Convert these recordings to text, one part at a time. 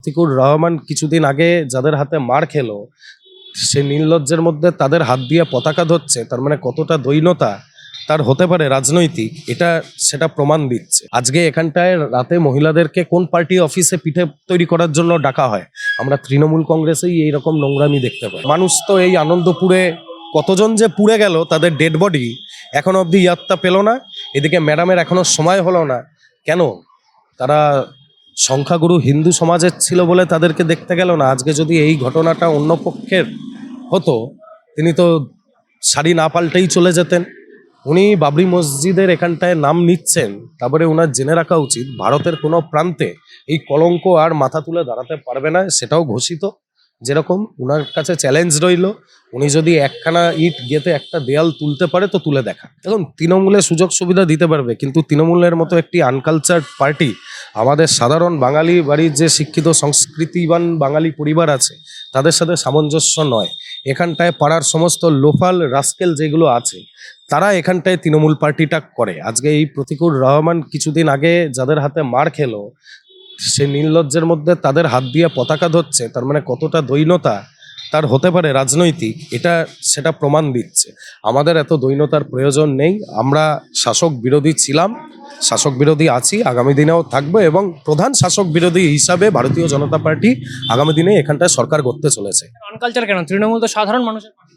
প্রতিকুর রহমান কিছুদিন আগে যাদের হাতে মার খেলো, সে নির্লজ্জের মধ্যে তাদের হাত দিয়ে পতাকা ধরছে, তার মানে কতটা দৈন্যতা তার হতে পারে রাজনৈতিক, সেটা প্রমাণ দিচ্ছে। আজকে এখানটায় রাতে মহিলাদেরকে কোন পার্টি অফিসে পিঠে তৈরি করার জন্য ডাকা হয়? আমরা তৃণমূল কংগ্রেসেই এইরকম নোংরামি দেখতে পাই। মানুষ তো এই আনন্দপুরে কতজন যে পুড়ে গেল, তাদের ডেড বডি এখনো অবধি ইয়াত্তা পেল না। এদিকে ম্যাডামের এখনো সময় হলো না। কেন? তারা সংখ্যাগুরু হিন্দু সমাজের ছিল বলে তাদেরকে দেখতে গেল না? আজকে যদি এই ঘটনাটা অন্য পক্ষের হতো, তিনি তো শাড়ি না পাল্টেই চলে যেতেন। উনি বাবরি মসজিদের এখানটায় নাম নিচ্ছেন, তারপরে ওনার জেনে রাখা উচিত ভারতের কোনো প্রান্তে এই কলঙ্ক আর মাথা তুলে দাঁড়াতে পারবে না, সেটাও ঘোষিত। যেরকম ওনার কাছে চ্যালেঞ্জ রইল, উনি যদি একখানা ইট গেঁথে একটা দেয়াল তুলতে পারে তো তুলে দেখা। এখন তৃণমূলে সুযোগ সুবিধা দিতে পারবে, কিন্তু তৃণমূলের মতো একটি আনকালচার্ড পার্টি আমাদের সাধারণ বাঙালি বাড়ির যে শিক্ষিত সংস্কৃতিবান বাঙালি পরিবার আছে তাদের সাথে সামঞ্জস্য নয়। এখানটায় পাড়ার সমস্ত লোফাল রাস্কেল যেগুলো আছে তারা এখানটায় তৃণমূল পার্টিটা করে। আজকে এই প্রতিকুর রহমান কিছুদিন আগে যাদের হাতে মার খেলো, সে নির্লজ্জের মধ্যে তাদের হাত দিয়ে পতাকা ধরছে, তার মানে কতটা দৈন্যতা তার হতে পারে রাজনৈতিক, সেটা প্রমাণ দিচ্ছে। আমাদের এত দৈন্যতার প্রয়োজন নেই। আমরা শাসক বিরোধী ছিলাম, শাসক বিরোধী আছি, আগামী দিনেও থাকবো, এবং প্রধান শাসক বিরোধী হিসাবে ভারতীয় জনতা পার্টি আগামী দিনে এখানটায় সরকার করতে চলেছে। আনকালচার কেন? তৃণমূল তো সাধারণ মানুষের পার্টি।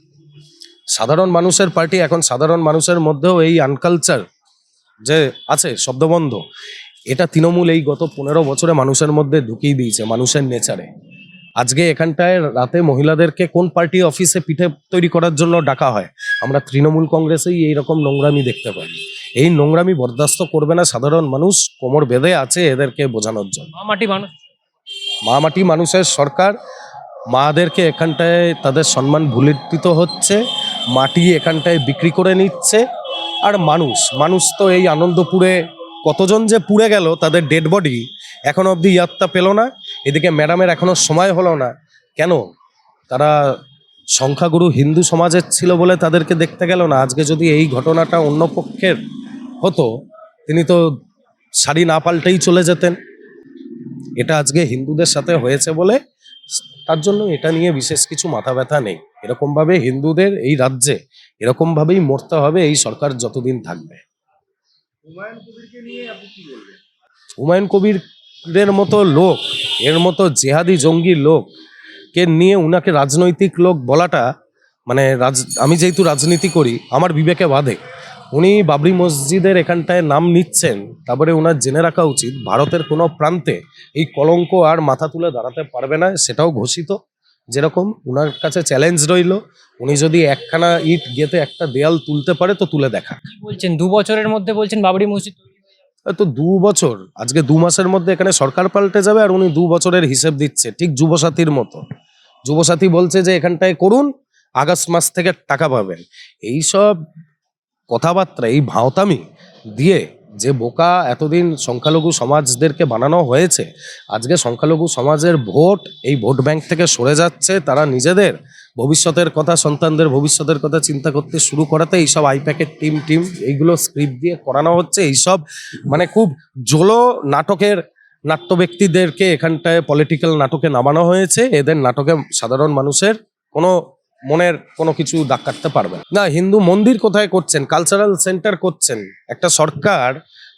সাধারণ মানুষের পার্টি, এখন সাধারণ মানুষের মধ্যেও এই আনকালচার যে আছে শব্দবন্ধ, এটা তৃণমূল এই গত 15 বছরে মানুষের মধ্যে ঢুকিয়ে দিয়েছে, মানুষের নেচারে। আজকে এখানটায় রাতে মহিলাদেরকে কোন পার্টি অফিসে পিঠে তৈরি করার জন্য ডাকা হয়? আমরা তৃণমূল কংগ্রেসেই এইরকম নোংরামি দেখতে পাই। এই নোংরামি বরদাস্ত করবে না সাধারণ মানুষ, কোমর বেঁধে আছে এদেরকে বোঝানোর জন্য। মাটি মানুষ, মা মাটি মানুষের সরকার, মাদেরকে এখানটায় তাদের সম্মান ভুলিত হচ্ছে, মাটি এখানটায় বিক্রি করে নিচ্ছে। আর মানুষ তো এই আনন্দপুরে কতজন যে পুড়ে গেল, তাদের ডেড বডি এখনো অবধি ইয়াত্তা পেল না। এদিকে ম্যাডামের এখনো সময় হলো না। কেন? তারা সংখ্যাগুরু হিন্দু সমাজের ছিল বলে তাদেরকে দেখতে গেল না? আজকে যদি এই ঘটনাটা অন্য পক্ষের হতো, তিনি তো শাড়ি না পাল্টেই চলে যেতেন। এটা আজকে হিন্দুদের সাথে হয়েছে বলে, তার জন্য এটা নিয়ে বিশেষ কিছু মাথা ব্যথা নেই। এরকমভাবে হিন্দুদের এই রাজ্যে এরকমভাবেই মরতে হবে এই সরকার যতদিন থাকবে। হুমায়ুন কবিরের মতো লোক, এর মতো জেহাদি জঙ্গি লোককে নিয়ে উনাকে রাজনৈতিক লোক বলাটা, মানে আমি যেহেতু রাজনীতি করি আমার বিবেকে বাধে। উনি বাবরি মসজিদের এখানটায় নাম নিচ্ছেন, তারপরে ওনার জেনে রাখা উচিত ভারতের কোনো প্রান্তে এই কলঙ্ক আর মাথা তুলে দাঁড়াতে পারবে না, সেটাও ঘোষিত। যেরকম ওনার কাছে চ্যালেঞ্জ রইল, উনি যদি একখানা ইট গেঁথে একটা দেয়াল তুলতে পারে তো তুলে দেখা। কি বলছেন 2 বছরের মধ্যে বলছেন বাবরি মসজিদ তৈরি হয়ে যাবে? তো 2 বছর, আজকে 2 মাসের মধ্যে এখানে সরকার পাল্টে যাবে, আর উনি 2 বছরের হিসেব দিচ্ছে, ঠিক যুবসাথীর মতো। যুবসাথী বলছে যে এখানটায় করুন, আগস্ট মাস থেকে টাকা পাবেন। এইসব কথাবার্তা, এই ভাওতামি দিয়ে যে বোকা এতদিন সংখ্যালঘু সমাজদেরকে বানানো হয়েছে, আজকে সংখ্যালঘু সমাজের ভোট এই ভোট ব্যাংক থেকে সরে যাচ্ছে। তারা নিজেদের ভবিষ্যতের কথা, সন্তানদের ভবিষ্যতের কথা চিন্তা করতে শুরু করাতে এইসব আইপ্যাকের টিম এইগুলো স্ক্রিপ্ট দিয়ে করানো হচ্ছে। এইসব মানে খুব জোলো নাটকের নাট্য ব্যক্তিদেরকে এখানটায় পলিটিক্যাল নাটকে নামানো হয়েছে। এদের নাটকে সাধারণ মানুষের মনের কোনো কিছু দাগ কাটতে পারবে না। হিন্দু মন্দির কোথায় করছেন? কালচারাল সেন্টার করছেন। একটা সরকার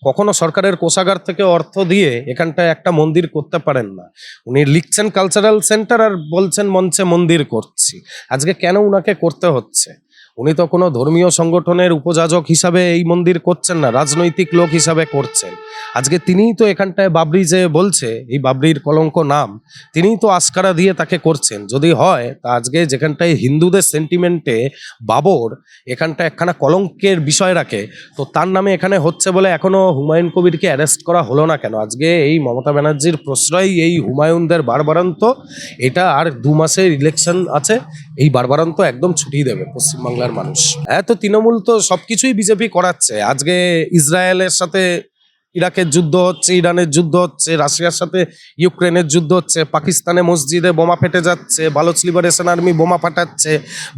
কখনো সরকারের কোষাগার থেকে অর্থ দিয়ে এখানটায় একটা মন্দির করতে পারেন না। উনি লিখছেন কালচারাল সেন্টার আর বলছেন মঞ্চে মন্দির করছি। আজকে কেন উনাকে করতে হচ্ছে? উনি তো কোনো ধর্মীয় সংগঠনের উপযাজক হিসাবে এই মন্দির করছেন না, রাজনৈতিক লোক হিসাবে করছেন। আজকে তিনিই তো এখানটায় বাবরি যে বলছে, এই বাবরির কলঙ্ক নাম, তিনিই তো আস্কারা দিয়ে তাকে করছেন। যদি হয় তা আজকে যেখানটায় হিন্দুদের সেন্টিমেন্টে বাবর এখানটা একখানা কলঙ্কের বিষয় রাখে, তো তার নামে এখানে হচ্ছে বলে এখনো হুমায়ুন কবিরকে অ্যারেস্ট করা হলো না কেন? আজকে এই মমতা ব্যানার্জির প্রশ্রয়, এই হুমায়ুনদের বারবারান্ত, এটা আর 2 মাসের ইলেকশন আছে, এই বারবারান্ত একদম ছুটিয়ে দেবে পশ্চিমবাংলার মানুষ। তো তৃণমূল তো সবকিছুই বিজেপি করাচ্ছে। আজকে ইসরায়েলের সাথে ইরাকের যুদ্ধ হচ্ছে, ইরানের যুদ্ধ হচ্ছে, রাশিয়ার সাথে ইউক্রেনের যুদ্ধ হচ্ছে, পাকিস্তানে মসজিদে বোমা ফেটে যাচ্ছে, বালোচ লিবারেশন আর্মি বোমা ফাটাচ্ছে,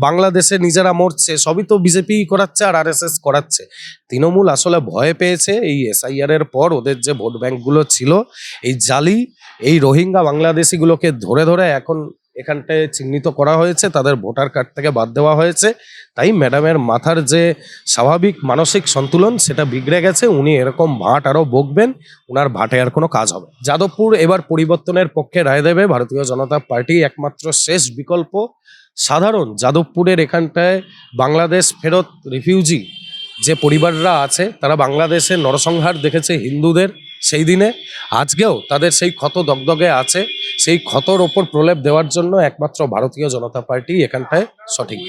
বাংলাদেশে নিজেরা মরছে, সবই তো বিজেপি করাচ্ছে আর আরএসএস করাচ্ছে। তৃণমূল আসলে ভয় পেয়েছে এই এসআইআর এর পর ওদের যে ভোট ব্যাংকগুলো ছিল, এই জালি এই রোহিঙ্গা বাংলাদেশিগুলোকে ধরে ধরে এখন এখানটায় চিহ্নিত করা হয়েছে, তাদের ভোটার কার্ড থেকে বাদ দেওয়া হয়েছে। তাই ম্যাডামের মাথার যে স্বাভাবিক মানসিক সন্তুলন সেটা বিগড়ে গেছে। উনি এরকম ভাট আরও বকবেন, ওনার ভাটে আর কোনো কাজ হবে। যাদবপুর এবার পরিবর্তনের পক্ষে রায় দেবে ভারতীয় জনতা পার্টি, একমাত্র শেষ বিকল্প। সাধারণ যাদবপুরের এখানটায় বাংলাদেশ ফেরত রিফিউজি যে পরিবাররা আছে, তারা বাংলাদেশে নরসংহার দেখেছে হিন্দুদের সেই দিনে, আজকেও তাদের সেই ক্ষত দগদগে আছে। সেই ক্ষতর ওপর প্রলেপ দেওয়ার জন্য একমাত্র ভারতীয় জনতা পার্টি এখানটায় সঠিক।